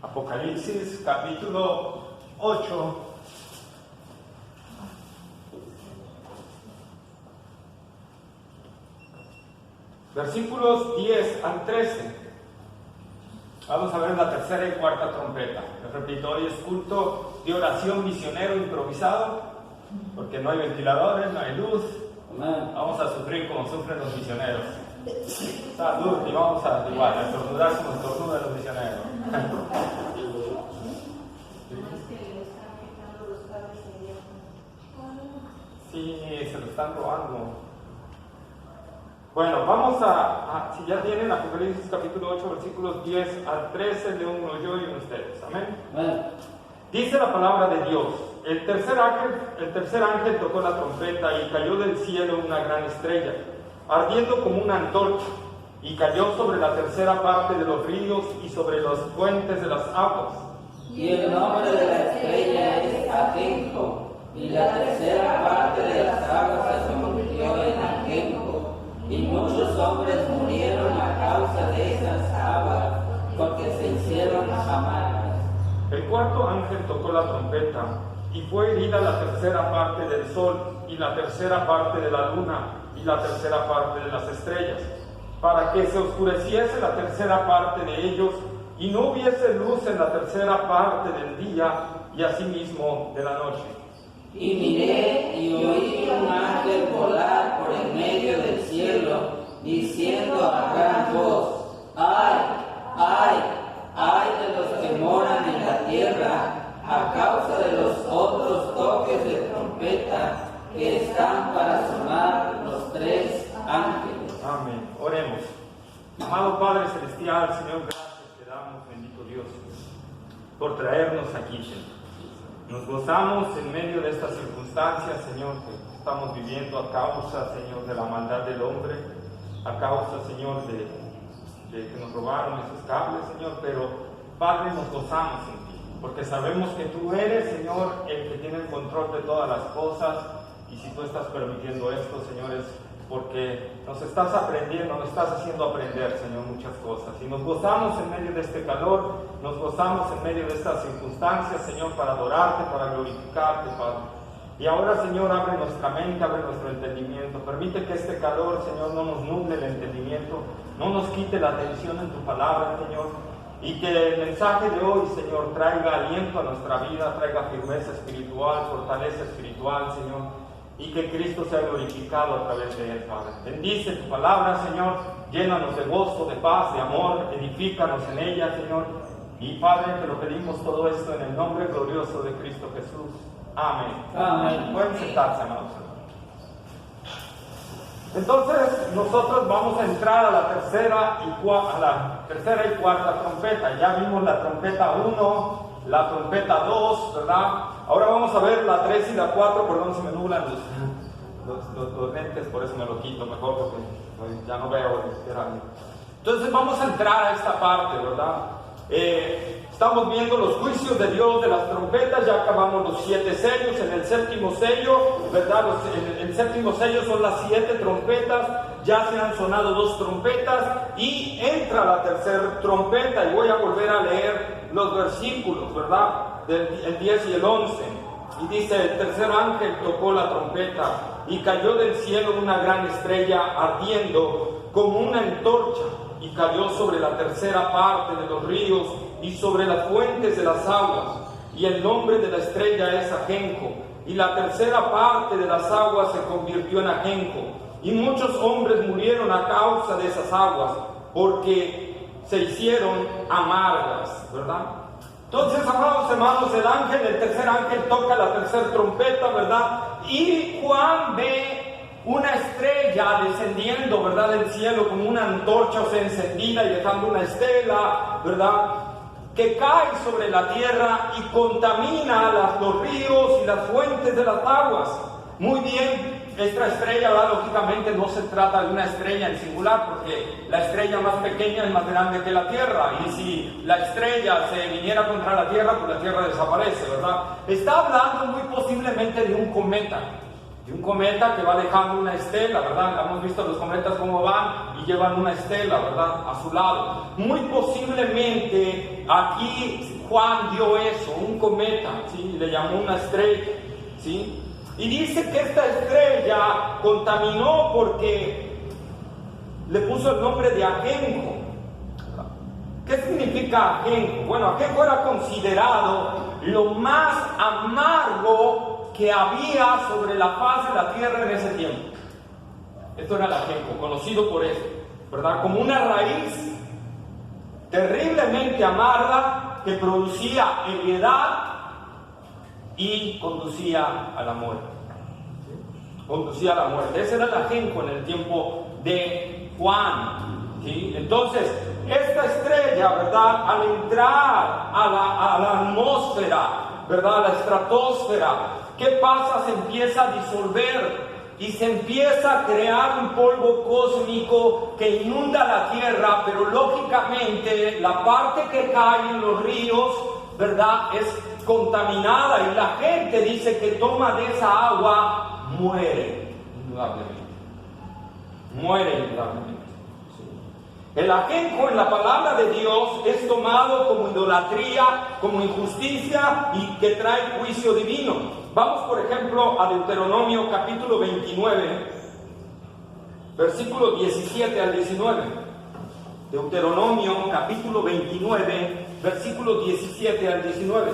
Apocalipsis capítulo 8. Versículos 10 al 13. Vamos a ver la tercera y cuarta trompeta. Les repito, hoy es culto de oración misionero improvisado, porque no hay ventiladores, no hay luz. Vamos a sufrir como sufren los misioneros. Salud, y vamos a igual, a estornudar como estornudan los misioneros. Sí, se lo están robando. Bueno, vamos si ya tienen Apocalipsis capítulo 8, versículos 10 al 13, leo uno yo y uno ustedes. Amén. Dice la palabra de Dios: el tercer ángel tocó la trompeta y cayó del cielo una gran estrella, ardiendo como una antorcha, y cayó sobre la tercera parte de los ríos y sobre las fuentes de las aguas. Y el nombre de la estrella es Ajenjo, y la tercera parte de las aguas se convirtió en Ajenjo, y muchos hombres murieron a causa de esas aguas, porque se hicieron amargas. El cuarto ángel tocó la trompeta, y fue herida la tercera parte del sol, y la tercera parte de la luna, y la tercera parte de las estrellas, para que se oscureciese la tercera parte de ellos, y no hubiese luz en la tercera parte del día, y asimismo de la noche. Y miré y oí un ángel volar por en medio del cielo, diciendo a gran voz: ¡Ay, ay, ay de los que moran en la tierra, a causa de los otros toques de trompeta que están para sonar los tres ángeles! Amén. Oremos. Amado Padre Celestial, Señor, gracias te damos, bendito Dios, por traernos aquí, Señor. Nos gozamos en medio de estas circunstancias, Señor, que estamos viviendo a causa, Señor, de la maldad del hombre, a causa, Señor, de que nos robaron esos cables, Señor, pero, Padre, nos gozamos en ti, porque sabemos que tú eres, Señor, el que tiene el control de todas las cosas, y si tú estás permitiendo esto, Señor, es porque nos estás aprendiendo, nos estás haciendo aprender, Señor, muchas cosas. Y nos gozamos en medio de este calor, nos gozamos en medio de estas circunstancias, Señor, para adorarte, para glorificarte, Padre. Y ahora, Señor, abre nuestra mente, abre nuestro entendimiento. Permite que este calor, Señor, no nos nuble el entendimiento, no nos quite la atención en tu palabra, Señor. Y que el mensaje de hoy, Señor, traiga aliento a nuestra vida, traiga firmeza espiritual, fortaleza espiritual, Señor. Y que Cristo sea glorificado a través de él, Padre. Bendice tu palabra, Señor. Llénanos de gozo, de paz, de amor. Edifícanos en ella, Señor. Y, Padre, te lo pedimos todo esto en el nombre glorioso de Cristo Jesús. Amén. Amén. Pueden sentarse, amados. Entonces, nosotros vamos a entrar a la tercera y cuarta trompeta. Ya vimos la trompeta 1, la trompeta 2, ¿verdad? Ahora vamos a ver la 3 y la 4, perdón, se me nublan los lentes, por eso me lo quito mejor, porque ya no veo. Entonces vamos a entrar a esta parte, ¿verdad? Estamos viendo los juicios de Dios de las trompetas, ya acabamos los 7 sellos, en el séptimo sello, ¿verdad? El séptimo sello son las 7 trompetas, ya se han sonado 2 trompetas y entra la tercera trompeta, y voy a volver a leer los versículos, ¿verdad? El 10 y el 11, y dice: el tercer ángel tocó la trompeta y cayó del cielo una gran estrella ardiendo como una antorcha, y cayó sobre la tercera parte de los ríos y sobre las fuentes de las aguas, y el nombre de la estrella es Ajenjo, y la tercera parte de las aguas se convirtió en Ajenjo, y muchos hombres murieron a causa de esas aguas, porque se hicieron amargas, ¿verdad? Entonces, amados hermanos, el tercer ángel toca la tercera trompeta, ¿verdad? Y Juan ve una estrella descendiendo, ¿verdad?, del cielo como una antorcha, o sea, encendida y dejando una estela, ¿verdad?, que cae sobre la tierra y contamina los ríos y las fuentes de las aguas. Muy bien, esta estrella, ¿verdad?, lógicamente no se trata de una estrella en singular, porque la estrella más pequeña es más grande que la tierra, y si la estrella se viniera contra la tierra, pues la tierra desaparece, ¿verdad? Está hablando muy posiblemente de un cometa, Y un cometa que va dejando una estela, ¿verdad? Hemos visto los cometas cómo van y llevan una estela, ¿verdad? A su lado. Muy posiblemente aquí Juan vio eso, un cometa, ¿sí? Le llamó una estrella, ¿sí? Y dice que esta estrella contaminó porque le puso el nombre de ajenjo. ¿Qué significa ajenjo? Bueno, ajenjo era considerado lo más amargo que había sobre la faz de la tierra en ese tiempo. Esto era el ajenjo, conocido por eso, ¿verdad? Como una raíz terriblemente amarga que producía heredad y conducía a la muerte. ¿Sí? Conducía a la muerte. Ese era el ajenjo en el tiempo de Juan. ¿Sí? Entonces, esta estrella, ¿verdad? Al entrar a la atmósfera, ¿verdad? A la estratosfera, ¿qué pasa? Se empieza a disolver y se empieza a crear un polvo cósmico que inunda la tierra, pero lógicamente la parte que cae en los ríos, ¿verdad? Es contaminada y la gente dice que toma de esa agua, muere, indudablemente. Muere, indudablemente. Sí. El ajenjo en la palabra de Dios es tomado como idolatría, como injusticia y que trae juicio divino. Vamos, por ejemplo, a Deuteronomio capítulo 29, versículos 17 al 19. Deuteronomio capítulo 29, versículos 17 al 19.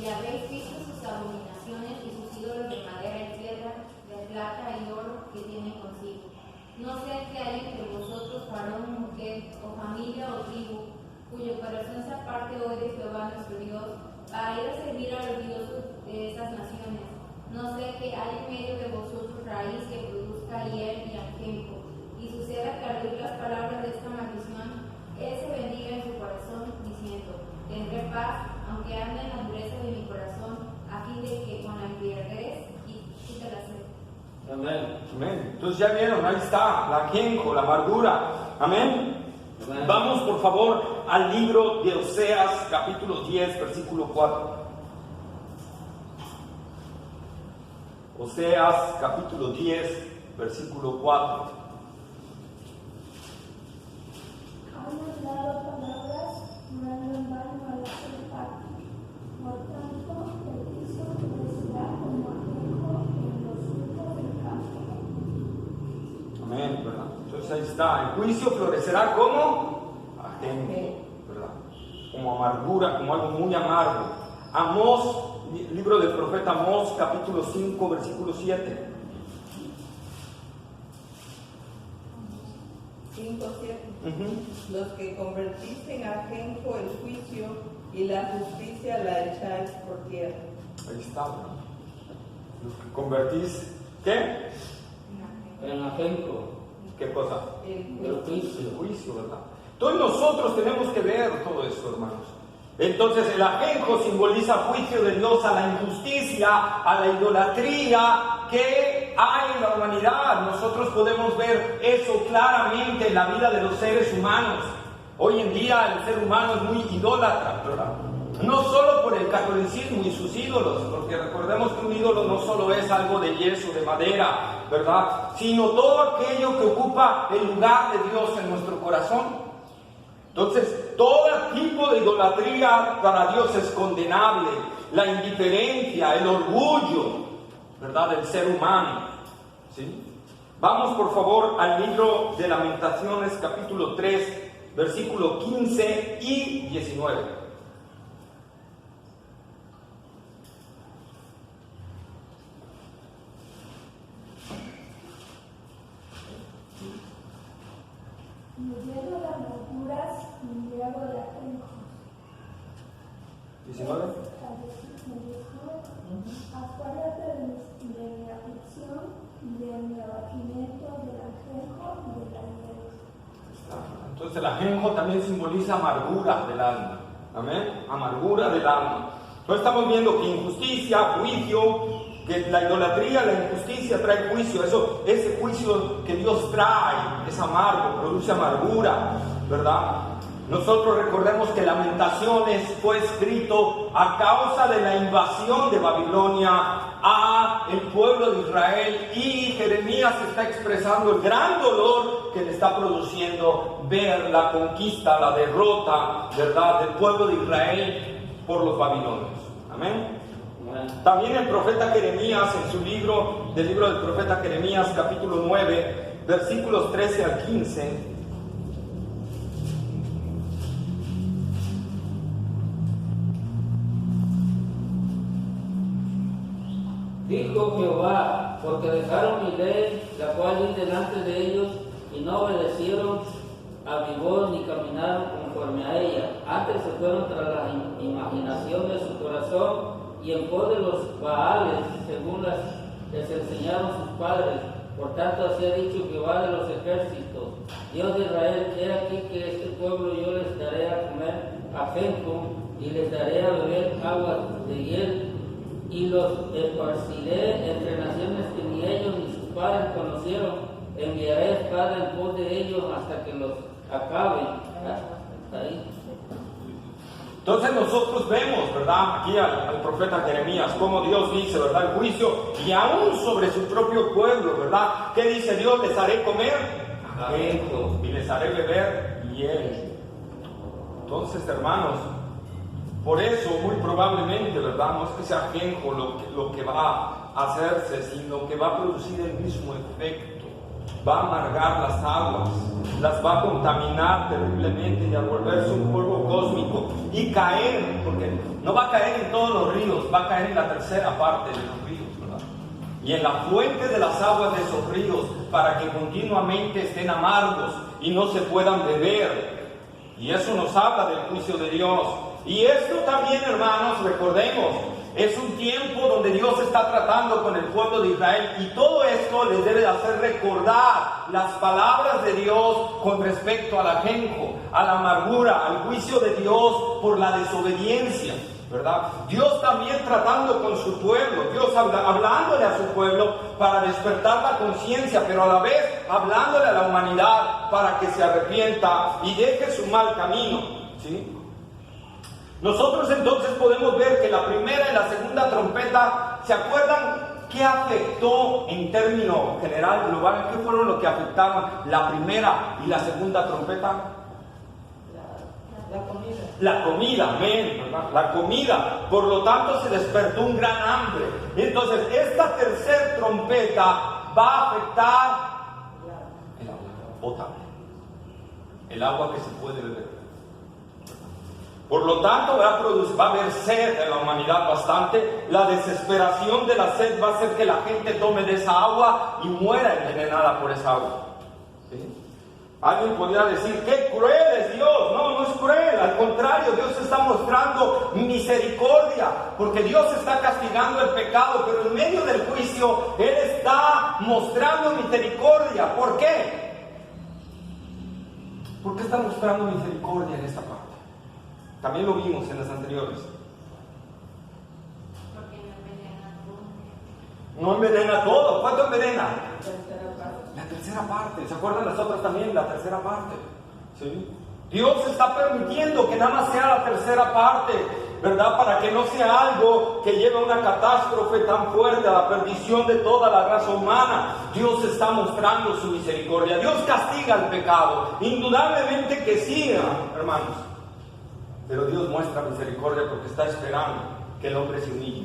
Y habéis visto sus abominaciones y sus ídolos de madera y piedra, de plata y oro que tienen consigo. No sea que haya entre vosotros varón, mujer, o familia o tribu, cuyo corazón se aparte hoy de Jehová nuestro Dios, para ir a servir a los dioses de esas naciones. No sea que haya en medio de vosotros raíz que produzca hiel y ajenjo, y suceda que al oír las palabras de esta maldición, él se bendiga en su corazón, diciendo: tendré paz, aunque ande en la dureza de mi corazón, a fin de que con la embriaguez quite la sed. Amén. Amén. Entonces ya vieron, ahí está, la ajenjo, la amargura. Amén. Amén. Vamos por favor al libro de Oseas, capítulo 10, versículo 4. Oseas, capítulo 10, versículo 4. Han hablado palabras, no en vano a la parte. Por tanto, el piso crecerá como ajenjo en los frutos del campo. Amén, ¿verdad? Entonces ahí está, el juicio florecerá como ajenjo, ¿verdad? Como amargura, como algo muy amargo. Amós, libro del profeta Amós, capítulo 5, versículo 7. 5:7. Los que convertiste en ajenjo el juicio y la justicia la echáis por tierra. Ahí está, ¿verdad? Los que convertís, ¿qué? En ajenjo. ¿Qué cosa? El juicio. El juicio, ¿verdad? Entonces nosotros tenemos que ver todo esto, hermanos. Entonces el ajenjo simboliza juicio de Dios a la injusticia, a la idolatría que hay en la humanidad. Nosotros podemos ver eso claramente en la vida de los seres humanos. Hoy en día el ser humano es muy idólatra, ¿verdad? No solo por el catolicismo y sus ídolos, porque recordemos que un ídolo no solo es algo de yeso, de madera, ¿verdad? Sino todo aquello que ocupa el lugar de Dios en nuestro corazón. Entonces, todo tipo de idolatría para Dios es condenable. La indiferencia, el orgullo, ¿verdad?, del ser humano. ¿Sí? Vamos, por favor, al libro de Lamentaciones, capítulo 3, versículo 15 y 19. Muriendo de amarguras, muriendo de ajenjos. 19. Acuérdate de mi aflicción, de mi abatimiento, del ajenjo y de la hiel. Entonces el ajenjo también simboliza amargura del alma. Amén. Amargura del alma. Entonces estamos viendo que injusticia, juicio, que la idolatría, la injusticia trae juicio. Ese juicio que Dios trae es amargo, produce amargura, ¿verdad? Nosotros recordemos que Lamentaciones fue escrito a causa de la invasión de Babilonia a el pueblo de Israel, y Jeremías está expresando el gran dolor que le está produciendo ver la conquista, la derrota, ¿verdad?, del pueblo de Israel por los babilonios. Amén. También el profeta Jeremías, en su libro del profeta Jeremías, capítulo 9, versículos 13 al 15, dijo Jehová, porque dejaron mi ley, la cual di delante de ellos, y no obedecieron a mi voz ni caminaron conforme a ella. Antes se fueron tras la imaginación de su corazón y en pos de los Baales, según les enseñaron sus padres. Por tanto, así ha dicho Jehová de los ejércitos, Dios de Israel: he aquí que este pueblo yo les daré a comer ajenjo y les daré a beber agua de hiel, y los esparciré entre naciones que ni ellos ni sus padres conocieron. Enviaré espada en pos de ellos hasta que los acaben. Ahí. Entonces nosotros vemos, ¿verdad?, aquí al profeta Jeremías, como Dios dice, ¿verdad?, el juicio, y aún sobre su propio pueblo, ¿verdad? ¿Qué dice Dios? Les haré comer ajenjo y les haré beber hiel. Entonces, hermanos, por eso, muy probablemente, ¿verdad?, no es que sea ajenjo lo que va a hacerse, sino que va a producir el mismo efecto. Va a amargar las aguas, las va a contaminar terriblemente y a volverse un polvo cósmico y caer, porque no va a caer en todos los ríos, va a caer en la tercera parte de los ríos, ¿verdad? Y en la fuente de las aguas de esos ríos, para que continuamente estén amargos y no se puedan beber. Y eso nos habla del juicio de Dios. Y esto también, hermanos, recordemos, es un tiempo donde Dios está tratando con el pueblo de Israel, y todo esto les debe de hacer recordar las palabras de Dios con respecto al ajenjo, a la amargura, al juicio de Dios por la desobediencia, ¿verdad? Dios también tratando con su pueblo, Dios hablándole a su pueblo para despertar la conciencia, pero a la vez hablándole a la humanidad para que se arrepienta y deje su mal camino, ¿sí? Nosotros entonces podemos ver que la primera y la segunda trompeta, ¿se acuerdan qué afectó en término general, global? ¿Qué fueron lo que afectaron la primera y la segunda trompeta? La comida. La comida, amén, ¿verdad? La comida. Por lo tanto, se despertó un gran hambre. Entonces, esta tercera trompeta va a afectar el agua potable, el agua que se puede beber. Por lo tanto, va a haber sed en la humanidad bastante. La desesperación de la sed va a hacer que la gente tome de esa agua y muera envenenada por esa agua. ¿Sí? Alguien podría decir, ¡qué cruel es Dios! No, no es cruel. Al contrario, Dios está mostrando misericordia, porque Dios está castigando el pecado, pero en medio del juicio, Él está mostrando misericordia. ¿Por qué? ¿Por qué está mostrando misericordia en esta parte? También lo vimos en las anteriores. Porque no envenena todo. ¿Cuánto envenena? La tercera parte. ¿Se acuerdan las otras también? La tercera parte. ¿Sí? Dios está permitiendo que nada más sea la tercera parte, ¿verdad? Para que no sea algo que lleve a una catástrofe tan fuerte, a la perdición de toda la raza humana. Dios está mostrando su misericordia. Dios castiga el pecado. Indudablemente que sí, hermanos. Pero Dios muestra misericordia porque está esperando que el hombre se humille.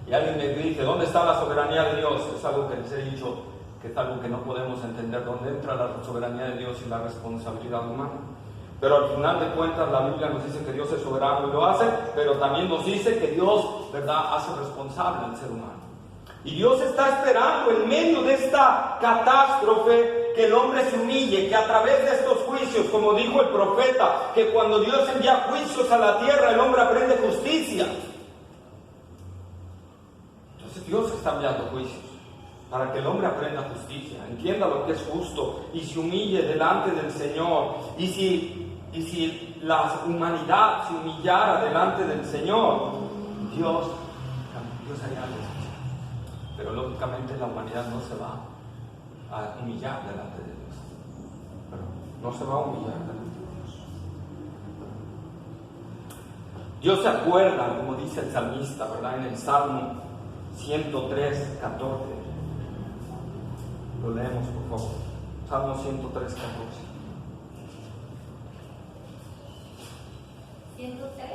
Y alguien me dice, ¿dónde está la soberanía de Dios? Es algo que les he dicho, que es algo que no podemos entender, dónde entra la soberanía de Dios y la responsabilidad humana. Pero al final de cuentas la Biblia nos dice que Dios es soberano y lo hace, pero también nos dice que Dios, ¿verdad?, hace responsable al ser humano. Y Dios está esperando en medio de esta catástrofe que el hombre se humille, que a través de estos juicios, como dijo el profeta, que cuando Dios envía juicios a la tierra, el hombre aprende justicia. Entonces Dios está enviando juicios para que el hombre aprenda justicia, entienda lo que es justo y se humille delante del Señor. Y si la humanidad se humillara delante del Señor, Dios haría algo. Pero lógicamente la humanidad no se va a humillar delante de Dios. No se va a humillar delante de Dios. Dios se acuerda, como dice el salmista, ¿verdad? En el Salmo 103, 14. Lo leemos, por favor. Salmo 103, 14. 103.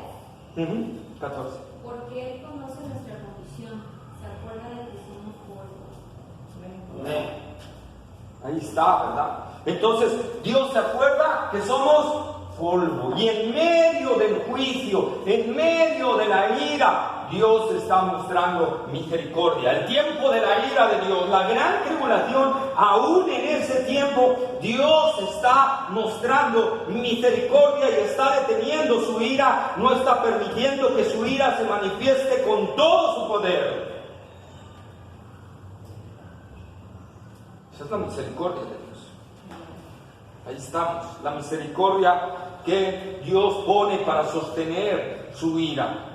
14. Porque Él conoce nuestra condición, se acuerda de que somos polvo. Amén. Ahí está, ¿verdad? Entonces, Dios se acuerda que somos polvo. Y en medio del juicio, en medio de la ira, Dios está mostrando misericordia. El tiempo de la ira de Dios, la gran tribulación, aún en ese tiempo, Dios está mostrando misericordia y está deteniendo su ira, no está permitiendo que su ira se manifieste con todo su poder. Esa es la misericordia de Dios. Ahí estamos, la misericordia que Dios pone para sostener su ira.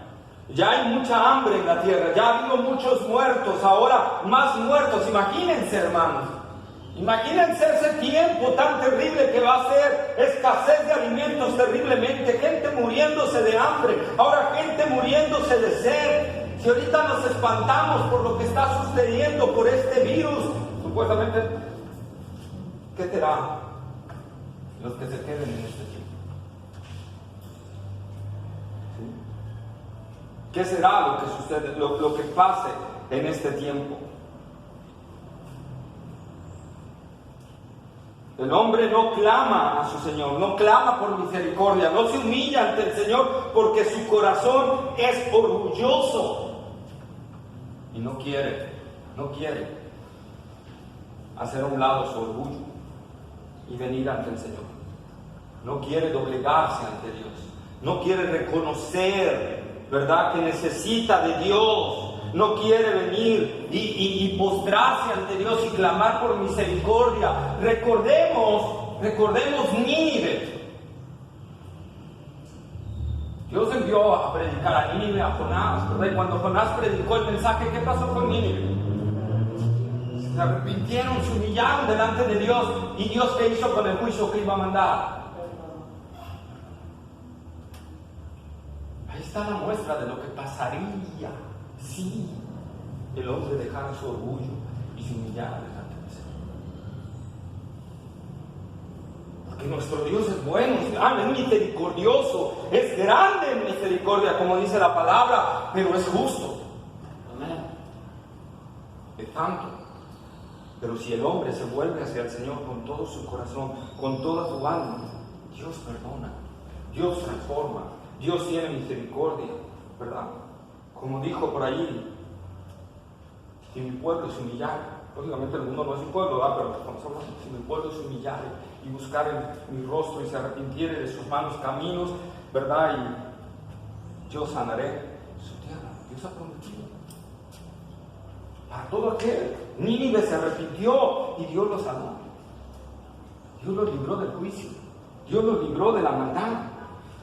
Ya hay mucha hambre en la tierra, ya ha habido muchos muertos, ahora más muertos. Imagínense, hermanos, imagínense ese tiempo tan terrible que va a ser, escasez de alimentos terriblemente, gente muriéndose de hambre, ahora gente muriéndose de sed. Si ahorita nos espantamos por lo que está sucediendo, por este virus, supuestamente, ¿qué será los que se queden en este tiempo? ¿Sí? ¿Qué será lo que sucede, lo que pase en este tiempo? El hombre no clama a su Señor, no clama por misericordia, no se humilla ante el Señor porque su corazón es orgulloso y no quiere hacer a un lado su orgullo y venir ante el Señor. No quiere doblegarse ante Dios, no quiere reconocer, ¿verdad?, que necesita de Dios, no quiere venir y postrarse ante Dios y clamar por misericordia. Recordemos Nínive. Dios envió a predicar a Nínive, a Jonás, ¿verdad? Y cuando Jonás predicó el mensaje, ¿qué pasó con Nínive? Se arrepintieron, se humillaron delante de Dios. ¿Y Dios qué hizo con el juicio que iba a mandar? Ahí está la muestra de lo que pasaría si el hombre dejara su orgullo y se humillara delante del Señor. Porque nuestro Dios es bueno, es misericordioso, es grande en misericordia, como dice la palabra, pero es justo. Amén. Es tanto. Pero si el hombre se vuelve hacia el Señor con todo su corazón, con toda su alma, Dios perdona, Dios transforma, Dios tiene misericordia, ¿verdad? Como dijo por ahí, si mi pueblo se humillare, lógicamente el mundo no es un pueblo, ¿verdad? Pero estamos hablando, si mi pueblo se humillare y buscare mi rostro y se arrepintiere de sus malos caminos, ¿verdad? Y yo sanaré su tierra. Dios ha prometido. Para todo aquel, Nínive se arrepintió y Dios lo sanó. Dios lo libró del juicio. Dios lo libró de la maldad.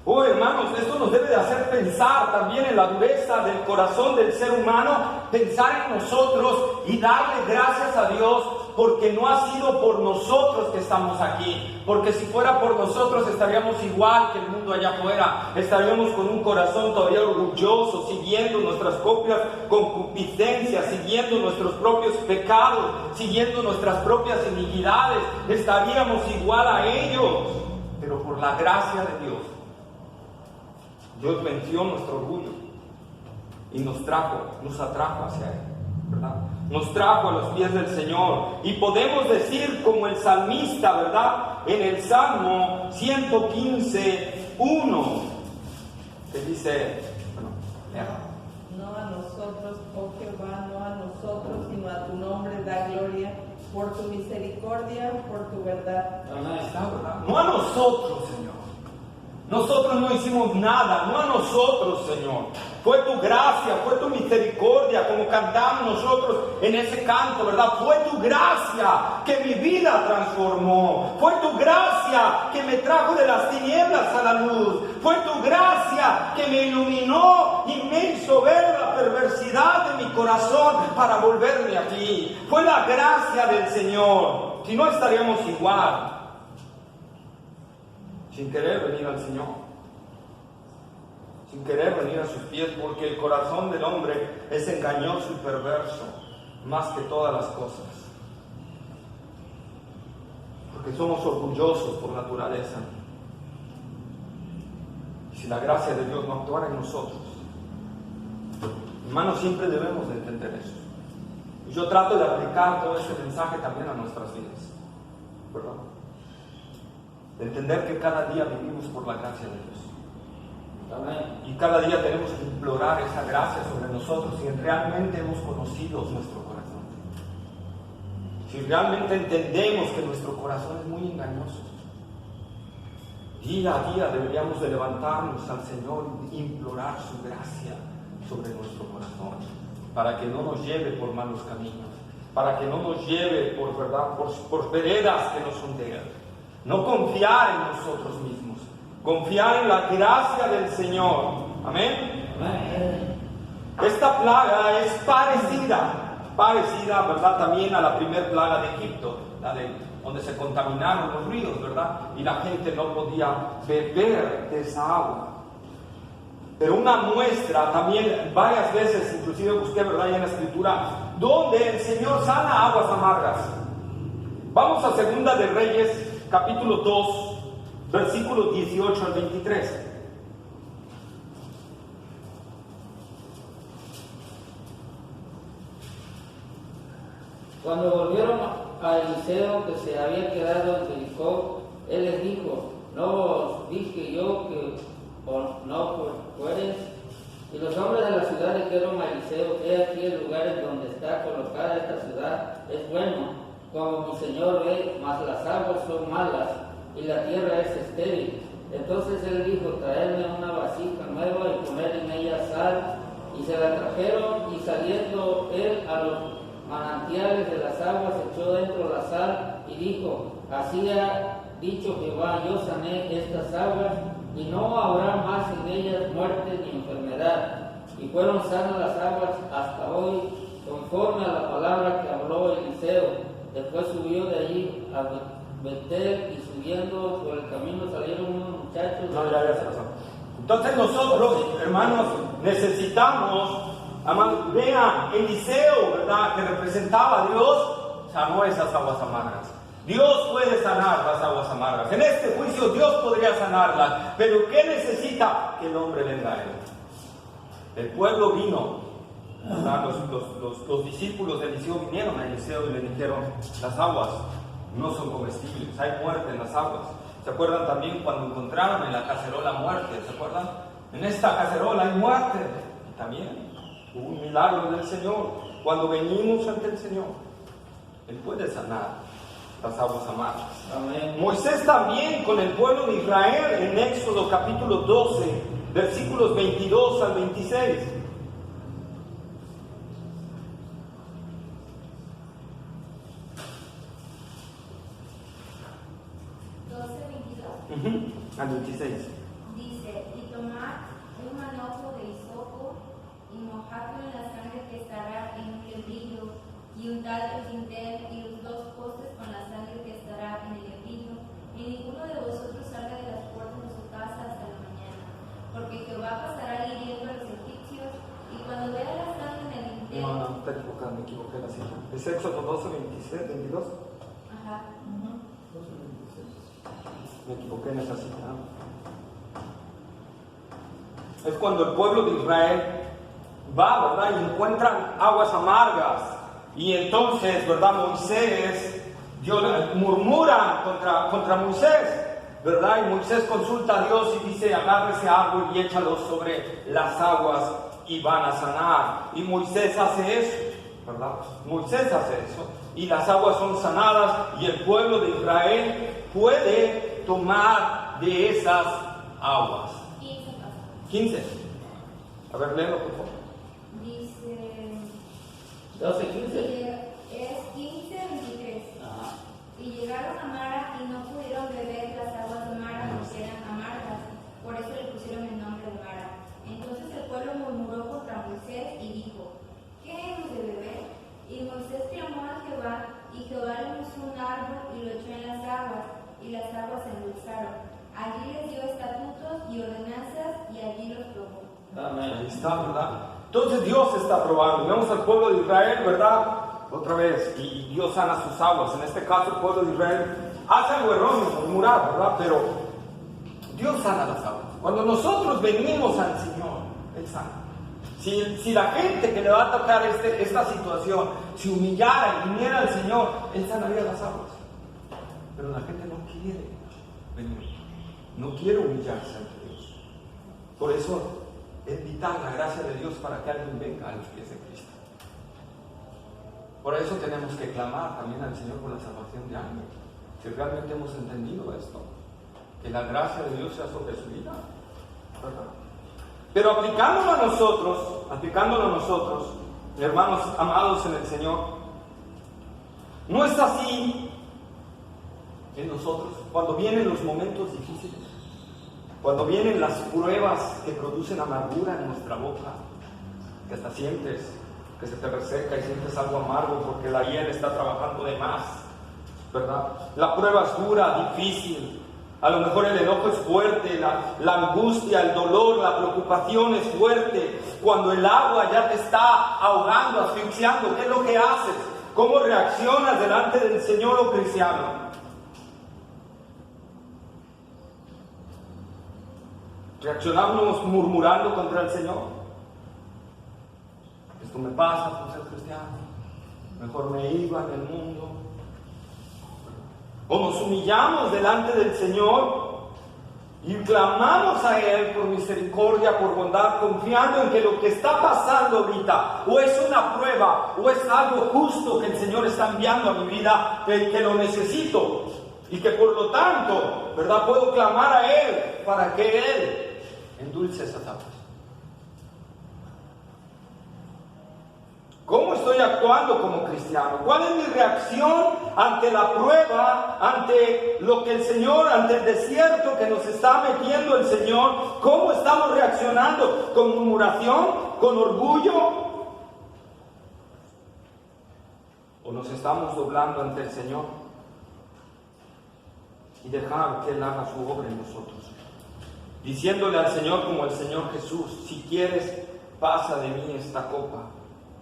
Oh, hermanos, esto nos debe de hacer pensar también en la dureza del corazón del ser humano, pensar en nosotros y darle gracias a Dios porque no ha sido por nosotros que estamos aquí, porque si fuera por nosotros estaríamos igual que el mundo allá afuera, estaríamos con un corazón todavía orgulloso, siguiendo nuestras propias concupiscencias, siguiendo nuestros propios pecados, siguiendo nuestras propias iniquidades, estaríamos igual a ellos, pero por la gracia de Dios venció nuestro orgullo y nos atrajo hacia Él, ¿verdad? Nos trajo a los pies del Señor. Y podemos decir como el salmista, ¿verdad? En el Salmo 115:1, que dice, no a nosotros, oh Jehová, no a nosotros, sino a tu nombre da gloria, por tu misericordia, por tu verdad. No a nosotros, Señor. Nosotros no hicimos nada, no a nosotros, Señor. Fue tu gracia, fue tu misericordia, como cantamos nosotros en ese canto, ¿verdad? Fue tu gracia que mi vida transformó. Fue tu gracia que me trajo de las tinieblas a la luz. Fue tu gracia que me iluminó y me hizo ver la perversidad de mi corazón para volverme a ti. Fue la gracia del Señor. Si no, estaríamos igual, sin querer venir al Señor, sin querer venir a sus pies, porque el corazón del hombre es engañoso y perverso, más que todas las cosas. Porque somos orgullosos por naturaleza. Y si la gracia de Dios no actuara en nosotros, hermanos, siempre debemos de entender eso. Y yo trato de aplicar todo ese mensaje también a nuestras vidas, ¿verdad? De entender que cada día vivimos por la gracia de Dios. Amén. Y cada día tenemos que implorar esa gracia sobre nosotros si realmente hemos conocido nuestro corazón. Si realmente entendemos que nuestro corazón es muy engañoso. Día a día deberíamos de levantarnos al Señor y implorar su gracia sobre nuestro corazón, para que no nos lleve por malos caminos, para que no nos lleve por verdad, por veredas que no son de Él. No confiar en nosotros mismos, confiar en la gracia del Señor. Amén. Amén. Esta plaga es parecida, ¿verdad? También a la primera plaga de Egipto, la de donde se contaminaron los ríos, ¿verdad? Y la gente no podía beber de esa agua. Pero una muestra también, varias veces, inclusive busqué, ¿verdad?, en la Escritura, donde el Señor sana aguas amargas. Vamos a Segunda de Reyes, capítulo 2, versículos 18 al 23. Cuando volvieron a Eliseo, que se había quedado en Jericó, él les dijo: ¿no os dije yo que no fueres? Y los hombres de la ciudad dijeron a Eliseo: he aquí el lugar en donde está colocada esta ciudad es bueno, como mi señor ve, mas las aguas son malas y la tierra es estéril. Entonces él dijo: traedme una vasija nueva y poner en ella sal. Y se la trajeron, y saliendo él a los manantiales de las aguas, echó dentro la sal y dijo: así ha dicho Jehová, yo sané estas aguas, y no habrá más en ellas muerte ni enfermedad. Y fueron sanas las aguas hasta hoy, conforme a la palabra que habló Eliseo. Después subió de allí a Betel, y subiendo por el camino salieron unos muchachos. Entonces nosotros, hermanos, necesitamos, vean, Eliseo, ¿verdad?, que representaba a Dios, sanó esas aguas amargas. Dios puede sanar las aguas amargas. En este juicio Dios podría sanarlas, pero ¿qué necesita? Que el hombre venga a Él. El pueblo vino, ¿verdad? Los discípulos de Eliseo vinieron a Eliseo y le dijeron: las aguas no son comestibles, hay muerte en las aguas. ¿Se acuerdan también cuando encontraron en la cacerola muerte? ¿Se acuerdan? En esta cacerola hay muerte. Y también hubo un milagro del Señor. Cuando venimos ante el Señor, Él puede sanar las aguas amargas. Amén. Moisés también con el pueblo de Israel en Éxodo capítulo 12, versículos 22 al 26. Al 26. Dice: y tomad un manojo de hisopo y mojadlo en la sangre que estará en un lebrillo, y untad el dintel y los dos postes con la sangre que estará en el lebrillo, y ninguno de vosotros salga de las puertas de su casa hasta la mañana, porque Jehová pasará hiriendo a los egipcios, y cuando vea la sangre en el dintel... No, está equivocado, me equivoqué la cita. ¿Es Éxodo 12, 26, 22? Ajá. Me equivoqué en esa cita. Es cuando el pueblo de Israel va, ¿verdad?, y encuentran aguas amargas. Y entonces, ¿verdad?, Moisés, Dios murmura contra Moisés, ¿verdad? Y Moisés consulta a Dios y dice: agarra ese árbol y échalo sobre las aguas y van a sanar. Y Moisés hace eso, ¿verdad? Moisés hace eso. Y las aguas son sanadas y el pueblo de Israel puede tomar de esas aguas. 15. A ver, léelo, por favor. Dice... 12, 15. Es 15, 23. Ajá. Y llegaron a Mara y no pudieron beber las aguas de Mara porque eran amargas, por eso le pusieron el nombre de Mara. Entonces el pueblo murmuró contra Moisés y dijo: ¿qué hemos de beber? Y Moisés clamó a Jehová, y Jehová le puso un árbol y lo echó en las aguas, y las aguas se endulzaron. Allí les dio estatutos y ordenanzas, y allí los probó. Ahí está, ¿verdad? Entonces Dios está probando. Vemos al pueblo de Israel, ¿verdad? Otra vez, y Dios sana sus aguas. En este caso, el pueblo de Israel hace algo erróneo, murmurar, ¿verdad? Pero Dios sana las aguas. Cuando nosotros venimos al Señor, Él sana. Si la gente que le va a tocar esta situación se humillara y viniera al Señor, Él sanaría las aguas. Pero la gente no quiere venir, no quiere humillarse ante Dios. Por eso es vital la gracia de Dios para que alguien venga a los pies de Cristo. Por eso tenemos que clamar también al Señor por la salvación de alguien. Si realmente hemos entendido esto, que la gracia de Dios sea sobre su vida, ¿verdad? Pero aplicándolo a nosotros, hermanos amados en el Señor, no es así en nosotros. Cuando vienen los momentos difíciles, cuando vienen las pruebas que producen amargura en nuestra boca, que hasta sientes que se te reseca y sientes algo amargo porque la hiel está trabajando de más, ¿verdad? La prueba es dura, difícil. A lo mejor el enojo es fuerte, la angustia, el dolor, la preocupación es fuerte. Cuando el agua ya te está ahogando, asfixiando, ¿qué es lo que haces? ¿Cómo reaccionas delante del Señor, oh cristiano? Reaccionamos murmurando contra el Señor. Esto me pasa por ser cristiano. Mejor me iba en el mundo. O nos humillamos delante del Señor y clamamos a Él por misericordia, por bondad, confiando en que lo que está pasando ahorita o es una prueba o es algo justo que el Señor está enviando a mi vida, que lo necesito y que por lo tanto, ¿verdad?, puedo clamar a Él para que Él endulce esas aguas. ¿Cómo estoy actuando como cristiano? ¿Cuál es mi reacción ante la prueba, ante lo que el Señor, ante el desierto que nos está metiendo el Señor? ¿Cómo estamos reaccionando? ¿Con murmuración? ¿Con orgullo? ¿O nos estamos doblando ante el Señor y dejar que Él haga su obra en nosotros? Diciéndole al Señor como el Señor Jesús: si quieres, pasa de mí esta copa,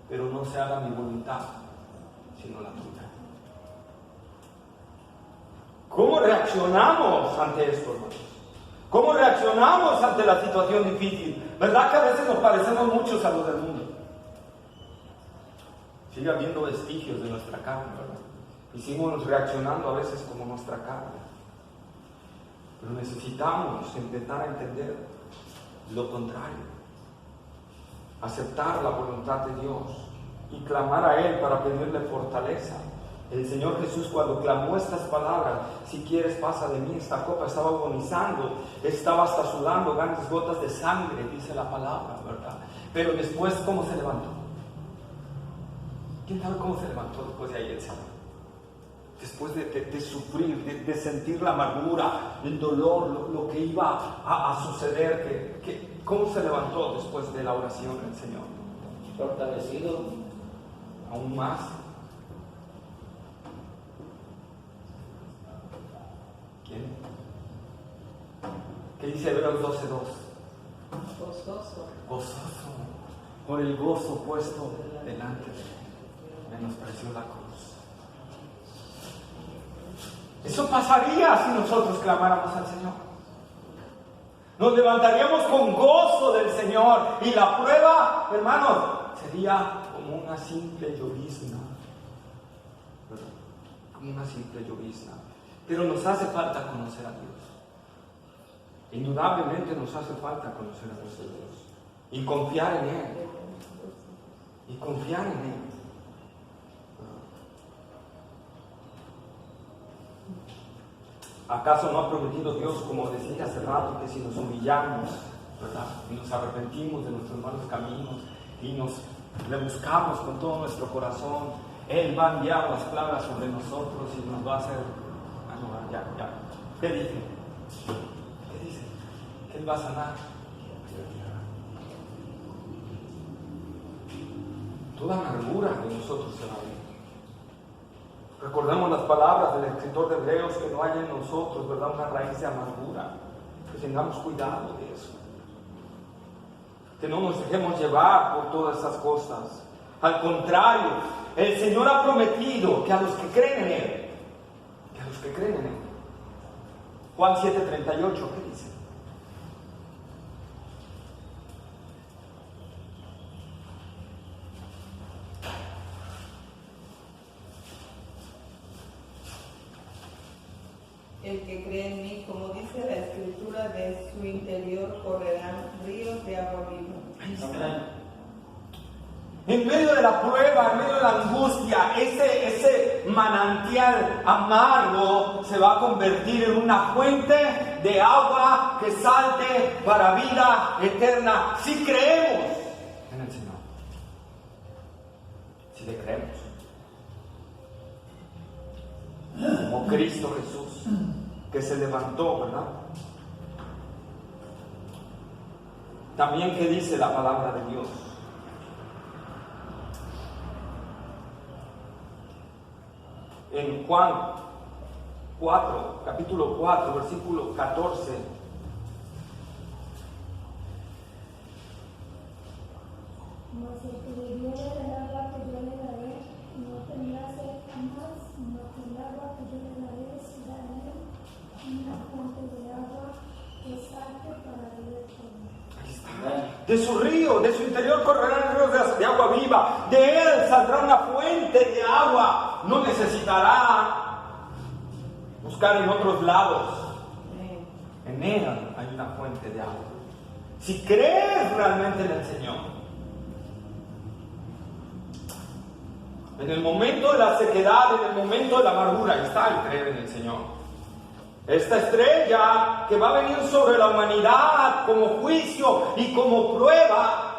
pero no se haga mi voluntad, sino la tuya. ¿Cómo reaccionamos ante esto, hermanos? ¿Cómo reaccionamos ante la situación difícil? ¿Verdad que a veces nos parecemos muchos a los del mundo? Sigue habiendo vestigios de nuestra carne, ¿verdad? Y seguimos reaccionando a veces como nuestra carne. Pero necesitamos intentar entender lo contrario. Aceptar la voluntad de Dios y clamar a Él para pedirle fortaleza. El Señor Jesús, cuando clamó estas palabras: si quieres, pasa de mí esta copa, estaba agonizando, estaba hasta sudando grandes gotas de sangre, dice la palabra, ¿verdad? Pero después, ¿cómo se levantó? ¿Quién sabe cómo se levantó después de ahí el Señor? Después de sufrir, de sentir la amargura, el dolor, lo que iba a suceder, ¿cómo se levantó después de la oración del Señor? Fortalecido. Aún más. ¿Quién? ¿Qué dice Hebreos 12:2? Gozoso. Gozoso, por el gozo puesto delante, menospreció la cruz. Eso pasaría si nosotros clamáramos al Señor. Nos levantaríamos con gozo del Señor y la prueba, hermanos, sería como una simple llovizna. ¿Verdad? Como una simple llovizna. Pero nos hace falta conocer a Dios. Indudablemente nos hace falta conocer a nuestro Dios y confiar en Él. Y confiar en Él. ¿Acaso no ha prometido Dios, como decía hace rato, que si nos humillamos, ¿verdad?, y nos arrepentimos de nuestros malos caminos y le buscamos con todo nuestro corazón, Él va a enviar las plagas sobre nosotros y nos va a hacer... ¿Qué dice? ¿Qué dice? Que Él va a sanar. Toda amargura de nosotros se va a ir. Recordemos las palabras del escritor de Hebreos: que no haya en nosotros, ¿verdad?, una raíz de amargura. Que tengamos cuidado de eso. que no nos dejemos llevar por todas esas cosas. Al contrario, el Señor ha prometido que a los que creen en Él, Juan 7:38, ¿qué dice? El que cree en mí, como dice la Escritura, de su interior correrán ríos de agua viva. En medio de la prueba, en medio de la angustia, ese manantial amargo se va a convertir en una fuente de agua que salte para vida eterna. Si creemos en el Señor, si le creemos, como Cristo Jesús, que se levantó, ¿verdad? También, ¿qué dice la palabra de Dios? En Juan 4, capítulo 4, versículo 14. Mas el que bebiere del agua que yo le daré, no tendrá sed jamás, sino que el agua que yo le daré será en él una fuente de agua que salte para la vida eterna. De su río, de su interior correrán ríos de agua viva. De él saldrá una fuente de agua. No necesitará buscar en otros lados. En él hay una fuente de agua. Si crees realmente en el Señor, en el momento de la sequedad, en el momento de la amargura, está el creer en el Señor. Esta estrella que va a venir sobre la humanidad como juicio y como prueba,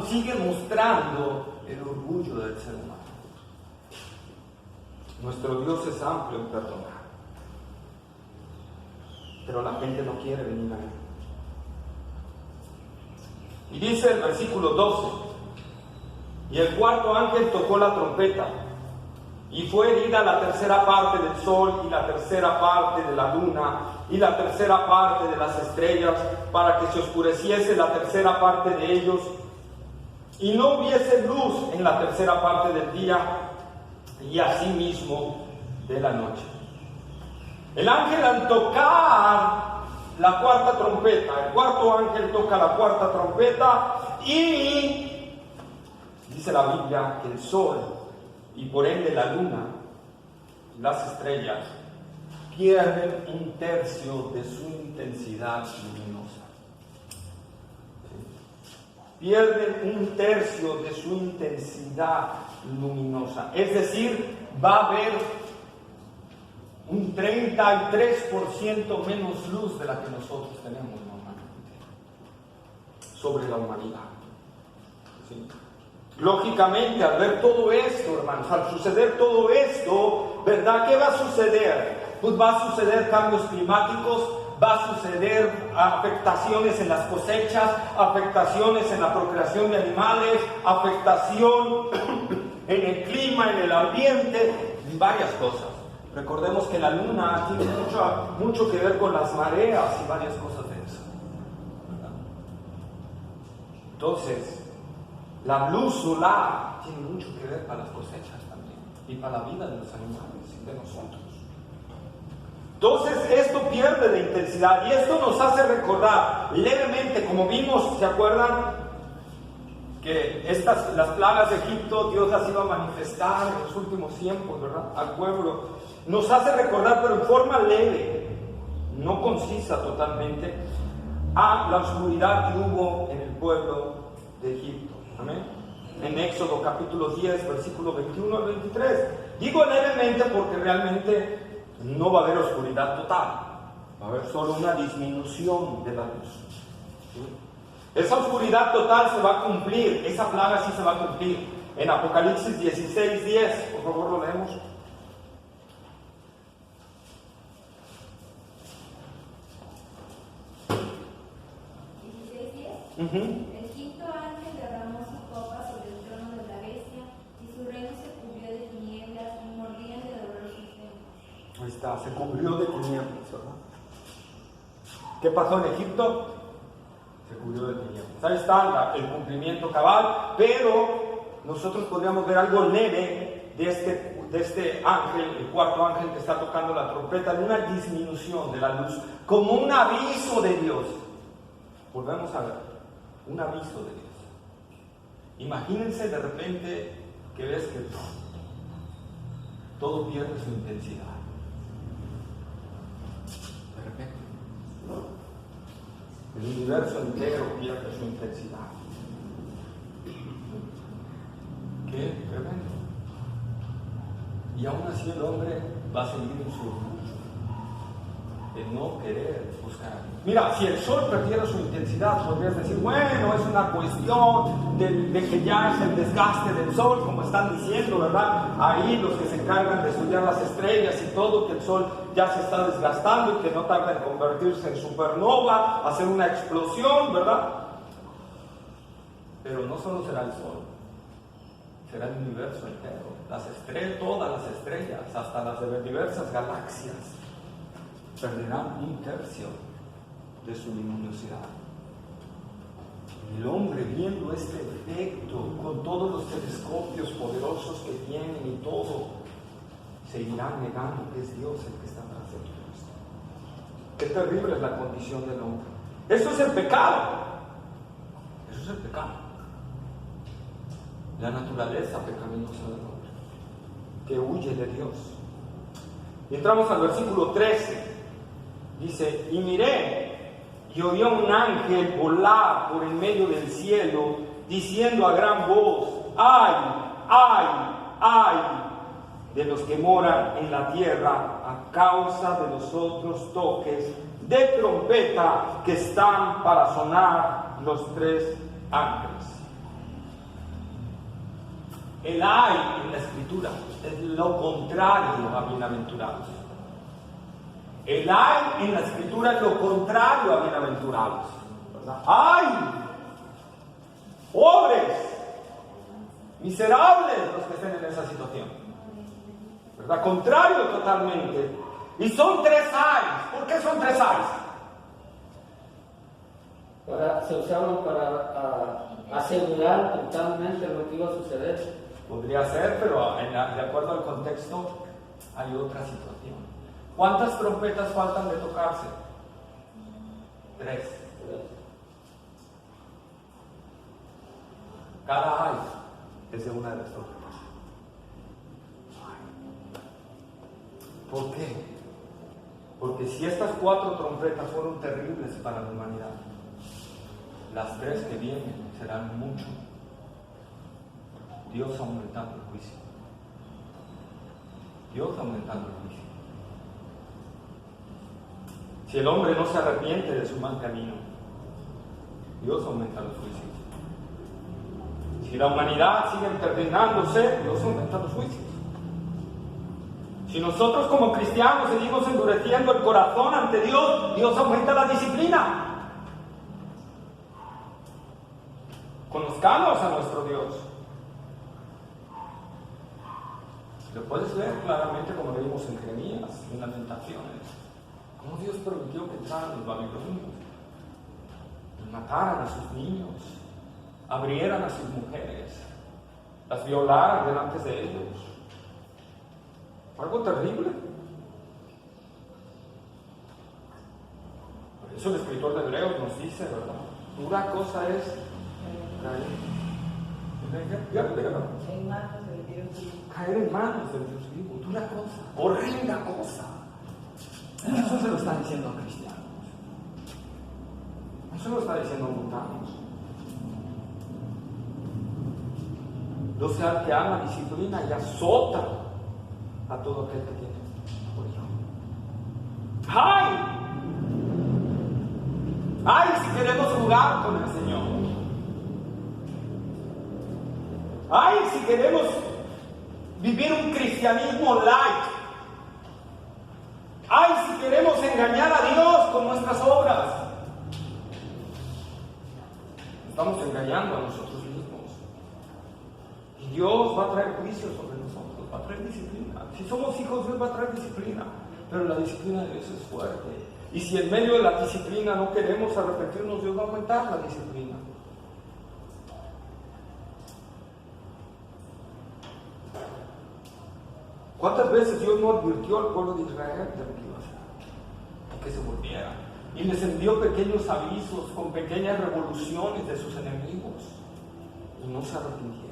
sigue mostrando el orgullo del ser humano. Nuestro Dios es amplio en perdonar, pero la gente no quiere venir a Él. Y dice el versículo 12, y el cuarto ángel tocó la trompeta, y fue herida la tercera parte del sol, y la tercera parte de la luna, y la tercera parte de las estrellas, para que se oscureciese la tercera parte de ellos, y no hubiese luz en la tercera parte del día, y asimismo de la noche. El ángel, al tocar la cuarta trompeta, el cuarto ángel toca la cuarta trompeta, y dice la Biblia que el sol y por ende la luna y las estrellas pierden un tercio de su intensidad luminosa. Pierden un tercio de su intensidad luminosa. Es decir, va a haber un 33% menos luz de la que nosotros tenemos normalmente sobre la humanidad. ¿Sí? Lógicamente, al ver todo esto, hermanos, al suceder todo esto, ¿verdad? ¿Qué va a suceder? Pues va a suceder cambios climáticos, va a suceder afectaciones en las cosechas, afectaciones en la procreación de animales, afectación en el clima, en el ambiente, en varias cosas. Recordemos que la luna tiene mucho que ver con las mareas y varias cosas de eso, ¿verdad? Entonces, la luz solar tiene mucho que ver para las cosechas también y para la vida de los animales y de nosotros. Entonces esto pierde de intensidad y esto nos hace recordar levemente, como vimos, ¿se acuerdan? Que las plagas de Egipto Dios las iba a manifestar en los últimos tiempos, ¿verdad? Al pueblo. Nos hace recordar, pero en forma leve, no concisa totalmente, a la oscuridad que hubo en el pueblo de Egipto. Amén. En Éxodo capítulo 10, versículo 21 al 23. Digo levemente porque realmente no va a haber oscuridad total. Va a haber solo una disminución de la luz. ¿Sí? Esa oscuridad total se va a cumplir, esa plaga sí se va a cumplir. En Apocalipsis 16, 10, por favor lo leemos. El quinto ángel derramó su copa sobre el trono de la bestia y su reino se cubrió de tinieblas y mordían de dolor sus lengüas. Ahí está, se cubrió de tinieblas, ¿verdad? ¿Qué pasó en Egipto? se cubrió de tinieblas. Ahí está el cumplimiento cabal, pero nosotros podríamos ver algo leve de este ángel, el cuarto ángel que está tocando la trompeta, de una disminución de la luz, como un aviso de Dios. Volvemos a ver, un aviso de Dios. Imagínense de repente que ves que todo pierde su intensidad. De repente, el universo entero pierde su intensidad. Qué tremendo. Y aún así el hombre va a seguir en su orgullo de no querer buscar a Dios. Mira, si el sol perdiera su intensidad, podrías decir, bueno, es una cuestión de que ya es el desgaste del sol, como están diciendo, ¿verdad? Ahí los que se encargan de estudiar las estrellas y todo, que el sol ya se está desgastando y que no tarda en convertirse en supernova, hacer una explosión, ¿verdad? Pero no solo será el sol, será el universo entero, las estrellas, todas las estrellas, hasta las de diversas galaxias, perderán 1/3 de su luminosidad. El hombre, viendo este efecto, con todos los telescopios poderosos que tienen y todo, seguirán negando que es Dios el que está tras de todo esto. Qué terrible es la condición del hombre. Eso es el pecado. Eso es el pecado. La naturaleza pecaminosa del hombre, que huye de Dios. Y entramos al versículo 13. Dice, y miré, y oí a un ángel volar por en medio del cielo, diciendo a gran voz, ¡ay, ay, ay! De los que moran en la tierra a causa de los otros toques de trompeta que están para sonar los 3 ángeles. El ay en la escritura es lo contrario a bienaventurados. El ay en la escritura es lo contrario a bienaventurados, ¿verdad? ¡Ay! Pobres, miserables los que estén en esa situación, ¿verdad? Contrario totalmente. Y son 3 ayes. ¿Por qué son 3 ayes? Se usaron para asegurar totalmente lo que iba a suceder. Podría ser, pero de acuerdo al contexto hay otra situación. ¿Cuántas trompetas faltan de tocarse? 3. Cada ay es de una de las trompetas. ¿Por qué? Porque si estas 4 trompetas fueron terribles para la humanidad, las 3 que vienen serán mucho. Dios aumentando el juicio. Dios aumentando el juicio. Si el hombre no se arrepiente de su mal camino, Dios aumenta los juicios. Si la humanidad sigue perdinándose, Dios aumenta los juicios. Si nosotros como cristianos seguimos endureciendo el corazón ante Dios, Dios aumenta la disciplina. Conozcamos a nuestro Dios. Lo puedes ver claramente como leímos en Jeremías, en Lamentaciones. Cómo Dios permitió que entraran los babilonios, mataran a sus niños, abrieran a sus mujeres, las violaran delante de ellos. Algo terrible. Por eso el escritor de Hebreos nos dice, ¿verdad? Dura cosa es caer en manos del Dios vivo. Dura cosa, horrenda cosa. Eso se lo está diciendo a cristianos. Eso lo está diciendo a mundanos. No sea el que ama disciplina y azota a todo aquel que tiene por hijo. ¡Ay! ¡Ay! Si queremos jugar con el Señor. ¡Ay! Si queremos vivir un cristianismo light. ¡Ay! Si queremos engañar a Dios con nuestras obras. Estamos engañando a nosotros mismos. Y Dios va a traer juicio sobre nosotros, va a traer disciplina. Si somos hijos, Dios va a traer disciplina. Pero la disciplina de Dios es fuerte. Y si en medio de la disciplina no queremos arrepentirnos, Dios va a aumentar la disciplina. ¿Cuántas veces Dios no advirtió al pueblo de Israel de lo que iba a hacer? Que se volviera. Y les envió pequeños avisos con pequeñas revoluciones de sus enemigos. Y no se arrepintieron.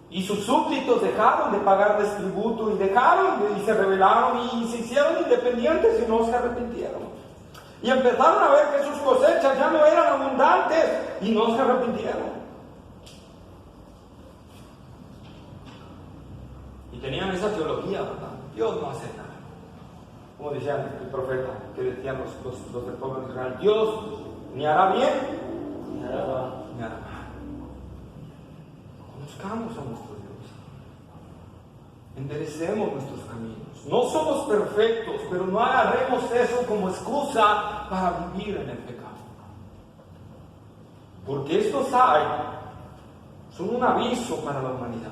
Y sus súbditos dejaron de pagarles tributo y se rebelaron y se hicieron independientes y no se arrepintieron. Y empezaron a ver que sus cosechas ya no eran abundantes y no se arrepintieron. Y tenían esa teología, ¿verdad? Dios no hace nada. Como decía el profeta, que decían los del pueblo de Israel, Dios ni hará bien ni hará mal. Conozcamos a nuestro Dios. Enderecemos nuestros caminos. No somos perfectos, pero no agarremos eso como excusa para vivir en el pecado. Porque estos son un aviso para la humanidad.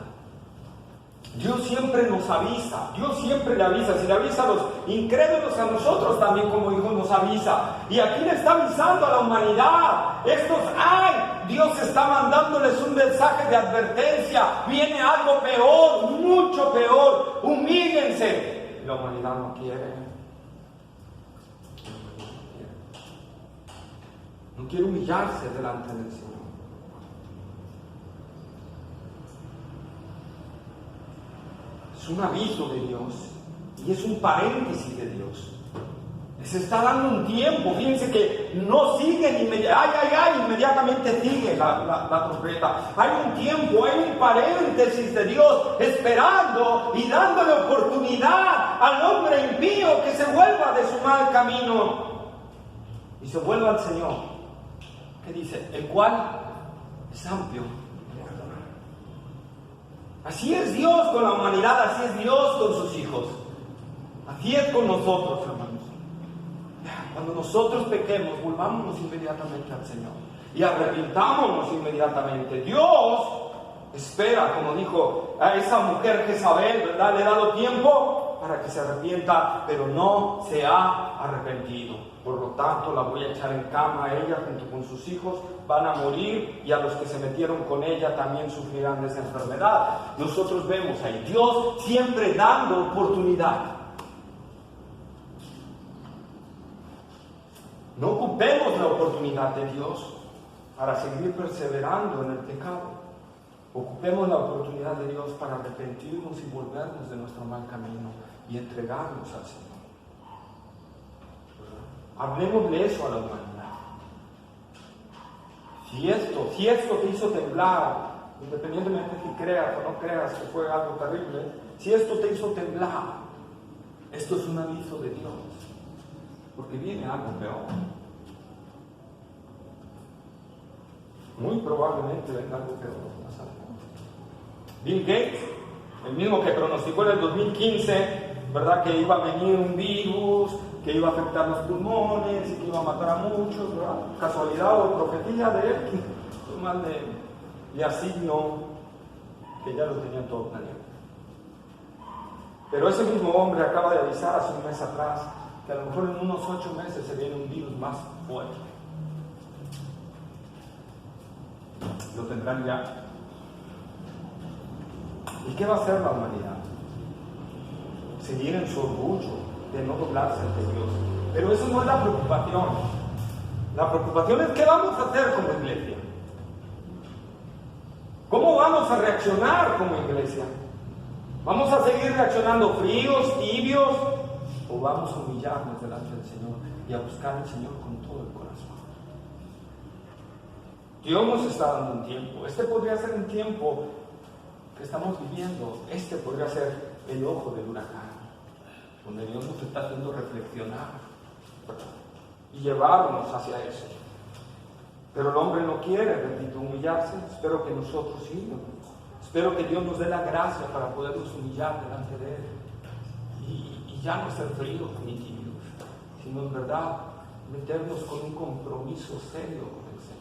Dios siempre nos avisa, Dios siempre le avisa. Si le avisa a los incrédulos, a nosotros también como hijos nos avisa. Y aquí le está avisando a la humanidad. Dios está mandándoles un mensaje de advertencia. Viene algo peor, mucho peor. Humíllense. La humanidad no quiere. No quiere humillarse delante del Señor. Es un aviso de Dios y es un paréntesis de Dios. Les está dando un tiempo. Fíjense que no siguen inmediatamente sigue la trompeta. Hay un tiempo, hay un paréntesis de Dios esperando y dándole oportunidad al hombre impío que se vuelva de su mal camino y se vuelva al Señor. ¿Qué dice? El cual es amplio. Así es Dios con la humanidad, así es Dios con sus hijos. Así es con nosotros, hermanos. Cuando nosotros pequemos, volvámonos inmediatamente al Señor y arrepintámonos inmediatamente. Dios espera, como dijo a esa mujer Jezabel, ¿verdad? Le he dado tiempo para que se arrepienta, pero no se ha arrepentido. Por lo tanto, la voy a echar en cama a ella junto con sus hijos, van a morir y a los que se metieron con ella también sufrirán de esa enfermedad. Nosotros vemos ahí Dios siempre dando oportunidad. No ocupemos la oportunidad de Dios para seguir perseverando en el pecado. Ocupemos la oportunidad de Dios para arrepentirnos y volvernos de nuestro mal camino y entregarnos al Señor. Hablemosle eso a la humanidad. Si esto te hizo temblar, independientemente si creas o no creas que fue algo terrible, si esto te hizo temblar, esto es un aviso de Dios, porque viene algo peor. Muy probablemente venga algo peor más adelante. Bill Gates, el mismo que pronosticó en el 2015, ¿verdad? Que iba a venir un virus, que iba a afectar los pulmones y que iba a matar a muchos, ¿verdad? Casualidad o profecía de él, que más le asignó que ya lo tenían todo planeado. Pero ese mismo hombre acaba de avisar hace un mes atrás que a lo mejor en unos 8 meses se viene un virus más fuerte. Lo tendrán ya. ¿Y qué va a hacer la humanidad? Seguir en su orgullo de no doblarse ante Dios. Pero eso no es la preocupación. La preocupación es qué vamos a hacer como iglesia. ¿Cómo vamos a reaccionar como iglesia? ¿Vamos a seguir reaccionando fríos, tibios? ¿O vamos a humillarnos delante del Señor y a buscar al Señor con todo el corazón? Dios nos está dando un tiempo. Este podría ser un tiempo que estamos viviendo. Este podría ser el ojo del huracán, donde Dios nos está haciendo reflexionar, ¿verdad? Y llevarnos hacia eso. Pero el hombre no quiere, repito, humillarse. Espero que nosotros sí. Espero que Dios nos dé la gracia para podernos humillar delante de Él. Y ya no ser fríos ni tibios, sino en verdad meternos con un compromiso serio con el Señor.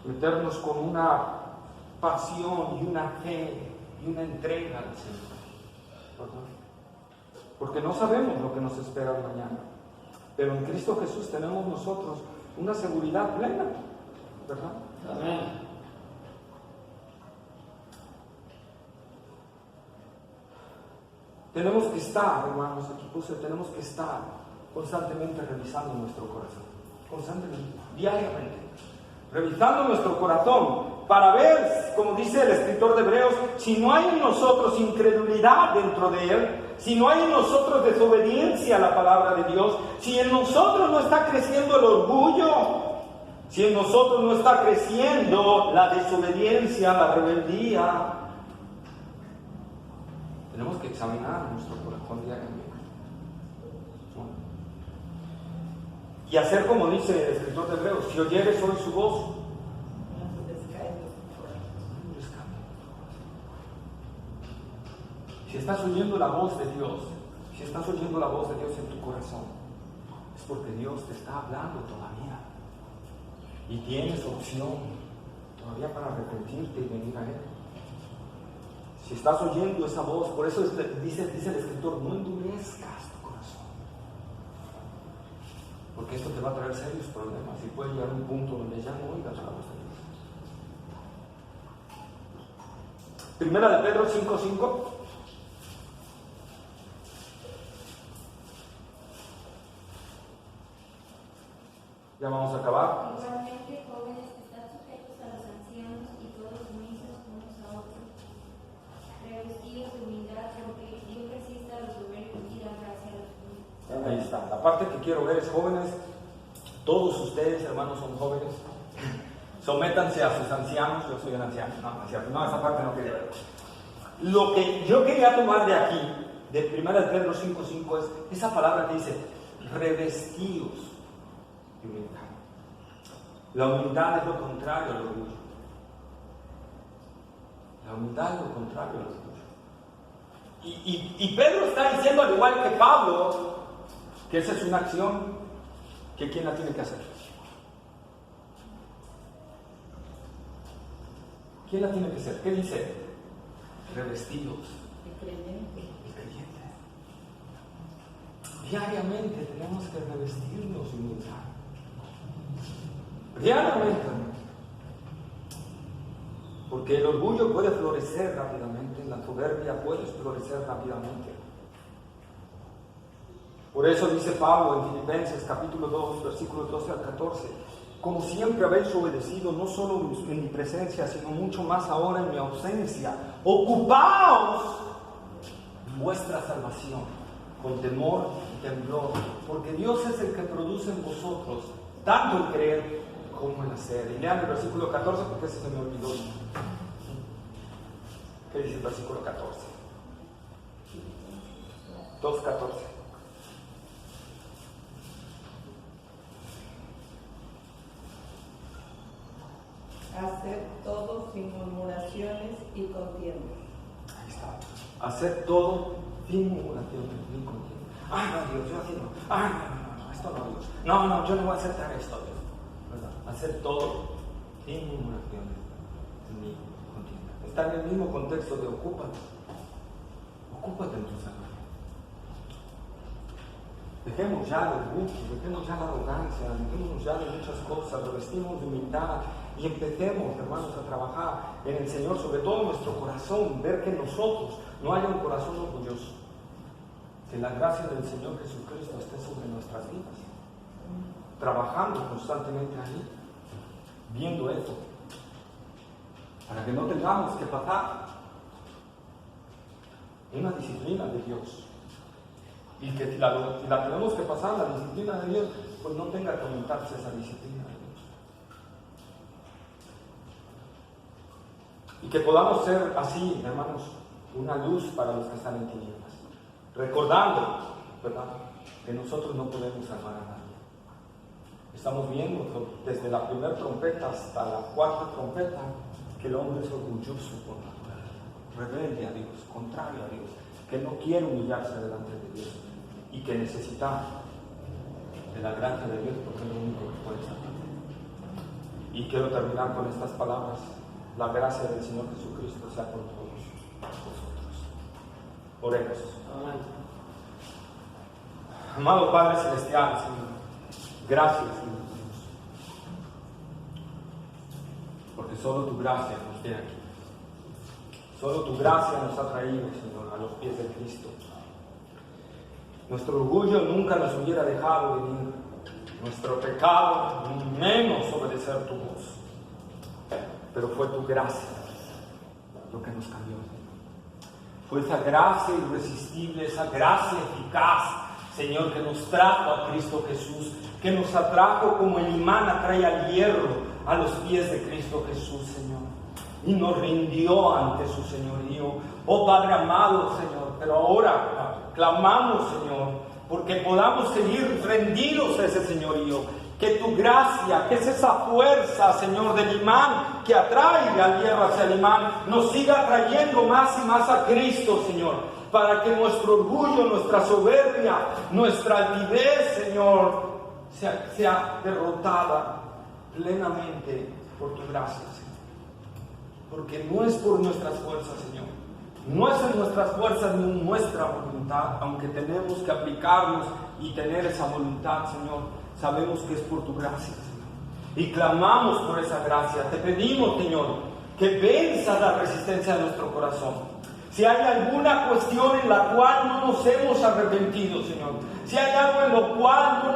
Meternos con una pasión y una fe y una entrega al Señor. ¿Verdad? porque no sabemos lo que nos espera mañana. Pero en Cristo Jesús tenemos nosotros una seguridad plena, ¿verdad? Amén. Tenemos que estar, hermanos, aquí puse, tenemos que estar constantemente revisando nuestro corazón, constantemente, diariamente, revisando nuestro corazón para ver, como dice el escritor de Hebreos, si no hay en nosotros incredulidad dentro de él, si no hay en nosotros desobediencia a la palabra de Dios, si en nosotros no está creciendo el orgullo, si en nosotros no está creciendo la desobediencia, la rebeldía. Tenemos que examinar nuestro corazón diariamente. Y hacer como dice el escritor de Hebreos, si oyeres hoy su voz, No se descae nuestro corazón. si estás oyendo la voz de Dios, si estás oyendo la voz de Dios en tu corazón, es porque Dios te está hablando todavía. Y tienes opción todavía para arrepentirte y venir a Él. Si estás oyendo esa voz, por eso dice el escritor, no endurezcas tu corazón. Porque esto te va a traer serios problemas y puede llegar a un punto donde ya no oigas la voz de Dios. Primera de Pedro 5:5. Ya vamos a acabar. Igualmente, jóvenes, están sujetos a los ancianos y todos sumisos unos a otros, revestidos de humildad, porque Dios resiste a los soberbios y da gracia a los humildes. Ahí está. La parte que quiero ver es jóvenes. Todos ustedes, hermanos, son jóvenes. Sométanse a sus ancianos. Yo soy un anciano. No, es cierto. No, esa parte no quería ver. Lo que yo quería tomar de aquí, de 1 de Pedro 5:5, es esa palabra que dice, revestidos de humildad. La humildad es lo contrario al orgullo. La humildad es lo contrario al orgullo. Y Pedro está diciendo, al igual que Pablo, que esa es una acción que ¿quién la tiene que hacer? ¿Quién la tiene que hacer? ¿Qué dice? Revestidos. El creyente. El creyente. Diariamente tenemos que revestirnos de humildad. Diariamente. Porque el orgullo puede florecer rápidamente, la soberbia puede florecer rápidamente. Por eso dice Pablo en Filipenses capítulo 2, versículos 12 al 14, como siempre habéis obedecido, no solo en mi presencia, sino mucho más ahora en mi ausencia, ocupaos en vuestra salvación, con temor y temblor, porque Dios es el que produce en vosotros tanto el creer como el hacer. Y lean el versículo 14 porque ese se me olvidó. ¿Qué dice el versículo 14? 2:14. Hacer todo sin murmuraciones y contiendas. Ahí está. Hacer todo sin murmuraciones ni contiendas. Ay, no, Dios, yo así no. Ay, no, esto no, Dios. No, yo no voy a aceptar esto, Dios. ¿Verdad? Hacer todo sin murmuraciones ni contiendas. Está en el mismo contexto de ocúpate. Ocúpate en tu salvación. Dejemos ya el orgullo, dejemos ya la arrogancia, dejemos ya de muchas cosas, revestimos de humildad y empecemos, hermanos, a trabajar en el Señor, sobre todo en nuestro corazón, ver que en nosotros no haya un corazón orgulloso, que la gracia del Señor Jesucristo esté sobre nuestras vidas, trabajando constantemente ahí, viendo esto, para que no tengamos que pasar una disciplina de Dios. Y que si la tenemos que pasar, la disciplina de Dios, pues no tenga que aumentarse esa disciplina de Dios. Y que podamos ser así, hermanos, una luz para los que están en tinieblas. Recordando, ¿verdad?, que nosotros no podemos salvar a nadie. Estamos viendo desde la primera trompeta hasta la cuarta trompeta que el hombre es orgulloso por naturaleza, rebelde a Dios, contrario a Dios, que no quiere humillarse delante de Dios y que necesita de la gracia de Dios porque es lo único que puede salvar. Y quiero terminar con estas palabras: la gracia del Señor Jesucristo sea con todos vosotros. Oremos. Amén. Amado Padre Celestial, Señor, gracias, Señor, porque solo tu gracia nos tiene aquí. Solo tu gracia nos ha traído, Señor, a los pies de Cristo. Nuestro orgullo nunca nos hubiera dejado venir. Nuestro pecado, menos obedecer tu voz. Pero fue tu gracia lo que nos cambió. Fue esa gracia irresistible, esa gracia eficaz, Señor, que nos trajo a Cristo Jesús, que nos atrajo como el imán atrae al hierro a los pies de Cristo Jesús, Señor, y nos rindió ante su señorío. Oh Padre amado, Señor, pero ahora clamamos, Señor, porque podamos seguir rendidos a ese señorío. Que tu gracia, que es esa fuerza, Señor, del imán que atrae al hierro hacia el imán, nos siga atrayendo más y más a Cristo, Señor, para que nuestro orgullo, nuestra soberbia, nuestra altivez, Señor, sea derrotada plenamente por tu gracia, Señor. Porque no es por nuestras fuerzas, Señor. No es en nuestras fuerzas ni en nuestra voluntad, aunque tenemos que aplicarnos y tener esa voluntad, Señor. Sabemos que es por tu gracia, Señor. Y clamamos por esa gracia. Te pedimos, Señor, que venzas la resistencia de nuestro corazón. Si hay alguna cuestión en la cual no nos hemos arrepentido, Señor. Si hay algo en lo cual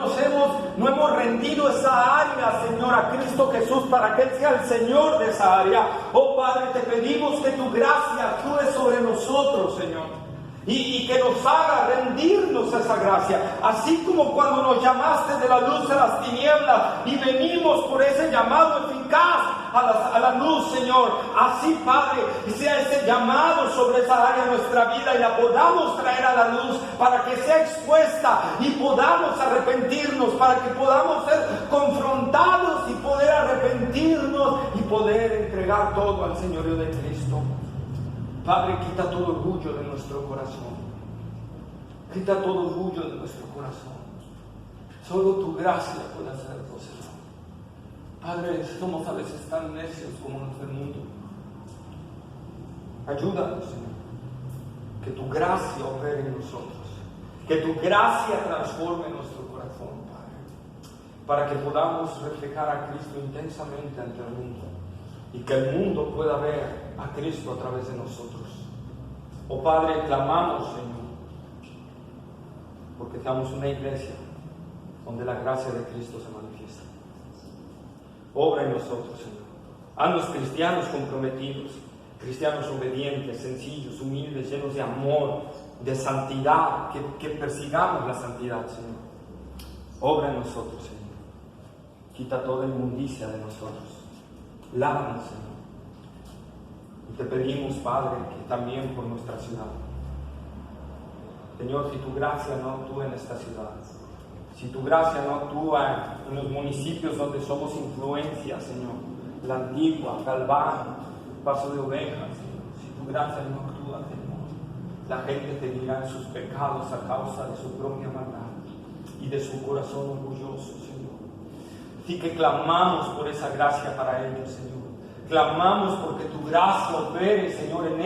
no hemos rendido esa área, Señor, a Cristo Jesús para que Él sea el Señor de esa área. Oh Padre, te pedimos que tu gracia actúe sobre nosotros, Señor. Y que nos haga rendirnos a esa gracia, así como cuando nos llamaste de la luz a las tinieblas y venimos por ese llamado eficaz a la luz, Señor. Así, Padre, sea ese llamado sobre esa área de nuestra vida y la podamos traer a la luz para que sea expuesta y podamos arrepentirnos, para que podamos ser confrontados y poder arrepentirnos y poder entregar todo al señorío de Cristo. Padre, quita todo orgullo de nuestro corazón. Quita todo orgullo de nuestro corazón. Solo tu gracia puede hacerlo, Señor. Padre, somos a veces tan necios como los del mundo. Ayúdanos, Señor. Que tu gracia opere en nosotros. Que tu gracia transforme nuestro corazón, Padre. Para que podamos reflejar a Cristo intensamente ante el mundo. Y que el mundo pueda ver a Cristo a través de nosotros. Oh Padre, clamamos, Señor, porque seamos una iglesia donde la gracia de Cristo se manifiesta. Obra en nosotros, Señor. Haznos cristianos comprometidos, cristianos obedientes, sencillos, humildes, llenos de amor, de santidad, que persigamos la santidad, Señor. Obra en nosotros, Señor. Quita toda inmundicia de nosotros. Lávanos, Señor. Y te pedimos, Padre, que también por nuestra ciudad. Señor, si tu gracia no actúa en esta ciudad, si tu gracia no actúa en los municipios donde somos influencia, Señor, La Antigua, Galván, Paso de Ovejas, Señor, si tu gracia no actúa, Señor, la gente te dirá en sus pecados a causa de su propia maldad y de su corazón orgulloso, Señor. Así que clamamos por esa gracia para ellos, Señor. Clamamos porque tu gracia opere, Señor, en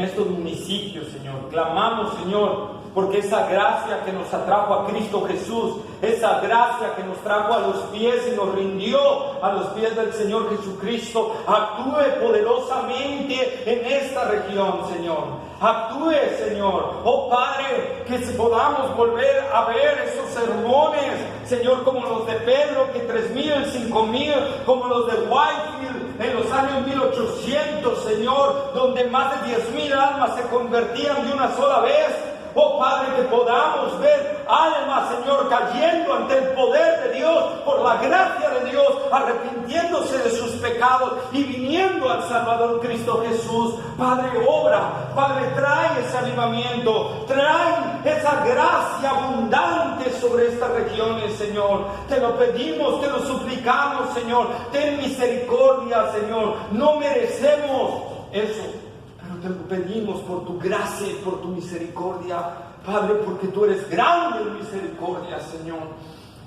estos municipios, Señor. Clamamos, Señor, porque esa gracia que nos atrajo a Cristo Jesús, esa gracia que nos trajo a los pies y nos rindió a los pies del Señor Jesucristo, actúe poderosamente en esta región, Señor. Actúe, Señor. Oh Padre, que podamos volver a ver esos sermones, Señor, como los de Pedro, que 3,000, 5,000, como los de Whitefield en los años 1800, Señor, donde más de 10,000 almas se convertían de una sola vez. Oh Padre, que podamos ver almas, Señor, cayendo ante el poder de Dios, por la gracia de Dios, arrepintiéndose de sus pecados y viniendo al Salvador Cristo Jesús. Padre, obra, Padre, trae ese avivamiento, trae esa gracia abundante sobre estas regiones, Señor. Te lo pedimos, te lo suplicamos, Señor. Ten misericordia, Señor. No merecemos eso, te lo pedimos por tu gracia y por tu misericordia, Padre, porque tú eres grande en misericordia, Señor.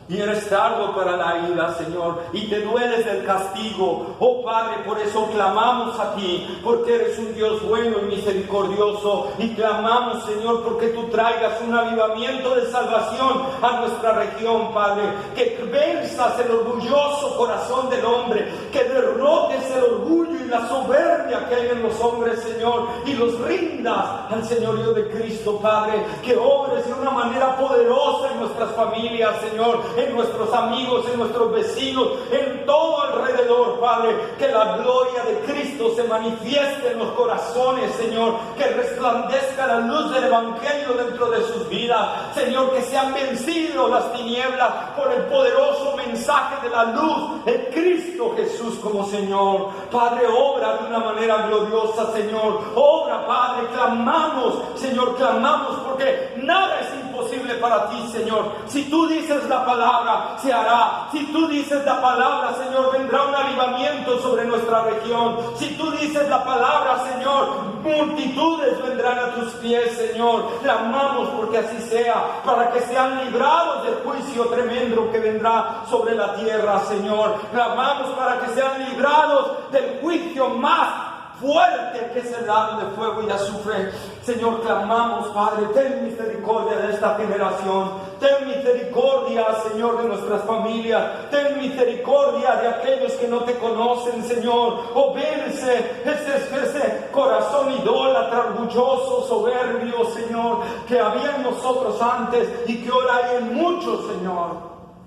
Y eres tardo para la ira, Señor, y te dueles del castigo. Oh Padre, por eso clamamos a ti, porque eres un Dios bueno y misericordioso. Y clamamos, Señor, porque tú traigas un avivamiento de salvación a nuestra región, Padre. Que venzas el orgulloso corazón del hombre, que derrotes el orgullo y la soberbia que hay en los hombres, Señor, y los rindas al señorío de Cristo, Padre. Que obres de una manera poderosa en nuestras familias, Señor, en nuestros amigos, en nuestros vecinos, en todo alrededor, Padre. Que la gloria de Cristo se manifieste en los corazones, Señor. Que resplandezca la luz del Evangelio dentro de sus vidas, Señor. Que sean vencidos las tinieblas por el poderoso mensaje de la luz de Cristo Jesús como Señor. Padre, obra de una manera gloriosa, Señor. Obra, Padre, clamamos, Señor, clamamos, porque nada es imposible para ti, Señor. Si tú dices la palabra, se hará. Si tú dices la palabra, Señor, vendrá un avivamiento sobre nuestra región. Si tú dices la palabra, Señor, multitudes vendrán a tus pies, Señor. Clamamos porque así sea, para que sean librados del juicio tremendo que vendrá sobre la tierra, Señor. Clamamos para que sean librados del juicio más fuerte, que es el lago de fuego y azufre. Señor, clamamos, Padre, ten misericordia de esta generación. Ten misericordia, Señor, de nuestras familias. Ten misericordia de aquellos que no te conocen, Señor. O vence ese corazón idólatra, orgulloso, soberbio, Señor, que había en nosotros antes y que ahora hay en muchos, Señor,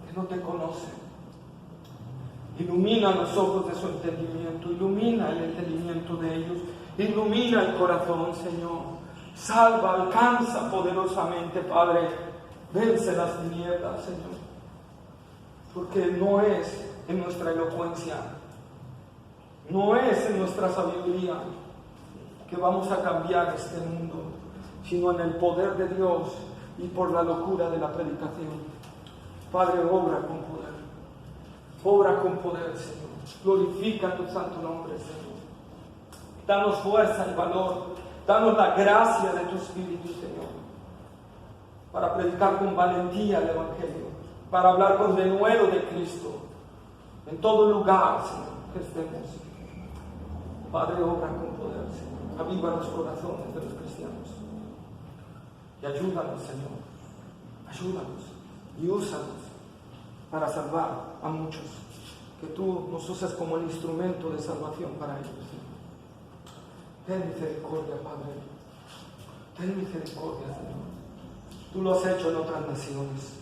que no te conocen. Ilumina los ojos de su entendimiento, ilumina el entendimiento de ellos, ilumina el corazón, Señor. Salva, alcanza poderosamente, Padre. Vence las tinieblas, Señor. Porque no es en nuestra elocuencia, no es en nuestra sabiduría que vamos a cambiar este mundo, sino en el poder de Dios y por la locura de la predicación. Padre, obra con poder. Obra con poder, Señor. Glorifica tu santo nombre, Señor. Danos fuerza y valor. Danos la gracia de tu Espíritu, Señor, para predicar con valentía el Evangelio, para hablar con denuedo de Cristo en todo lugar, Señor, que estemos. Padre, obra con poder, Señor. Aviva los corazones de los cristianos. Y ayúdanos, Señor. Ayúdanos y úsanos para salvar a muchos, que tú nos uses como el instrumento de salvación para ellos, Señor. Ten misericordia, Padre. Ten misericordia, Señor. Tú lo has hecho en otras naciones.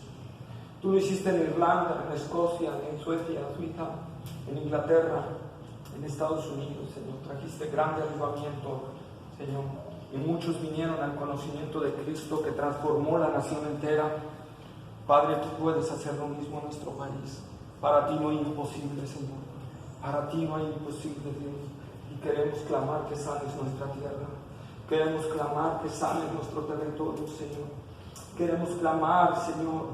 Tú lo hiciste en Irlanda, en Escocia, en Suecia, en Suiza, en Inglaterra, en Estados Unidos, Señor. Trajiste grande avivamiento, Señor. Y muchos vinieron al conocimiento de Cristo, que transformó la nación entera. Padre, tú puedes hacer lo mismo en nuestro país. Para ti no hay imposible, Señor. Para ti no hay imposible, Dios. Y queremos clamar que sanes nuestra tierra. Queremos clamar que sanes nuestro territorio, Señor. Queremos clamar, Señor,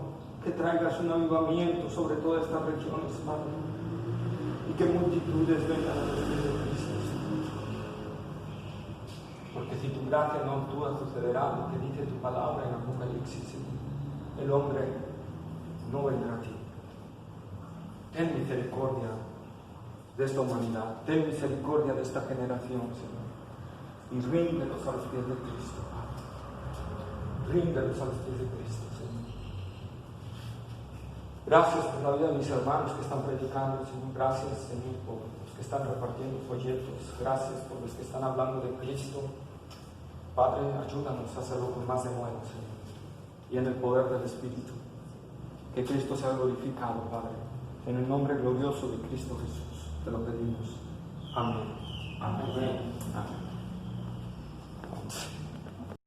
que traigas un avivamiento sobre todas estas regiones, Padre. Y que multitudes vengan a los pies de Cristo, Señor. Porque si tu gracia no actúa, sucederá lo que dice tu palabra en Apocalipsis, Señor. El hombre no vendrá a ti. Ten misericordia de esta humanidad, ten misericordia de esta generación, Señor, y ríndelos a los pies de Cristo, Padre. Ríndelos a los pies de Cristo, Señor. Gracias por la vida de mis hermanos que están predicando, Señor. Gracias, Señor, por los que están repartiendo folletos. Gracias por los que están hablando de Cristo. Padre, ayúdanos a hacerlo con más de nuevo, Señor, y en el poder del Espíritu. Que Cristo sea glorificado, Padre. En el nombre glorioso de Cristo Jesús te lo pedimos. Amén. Amén. Amén.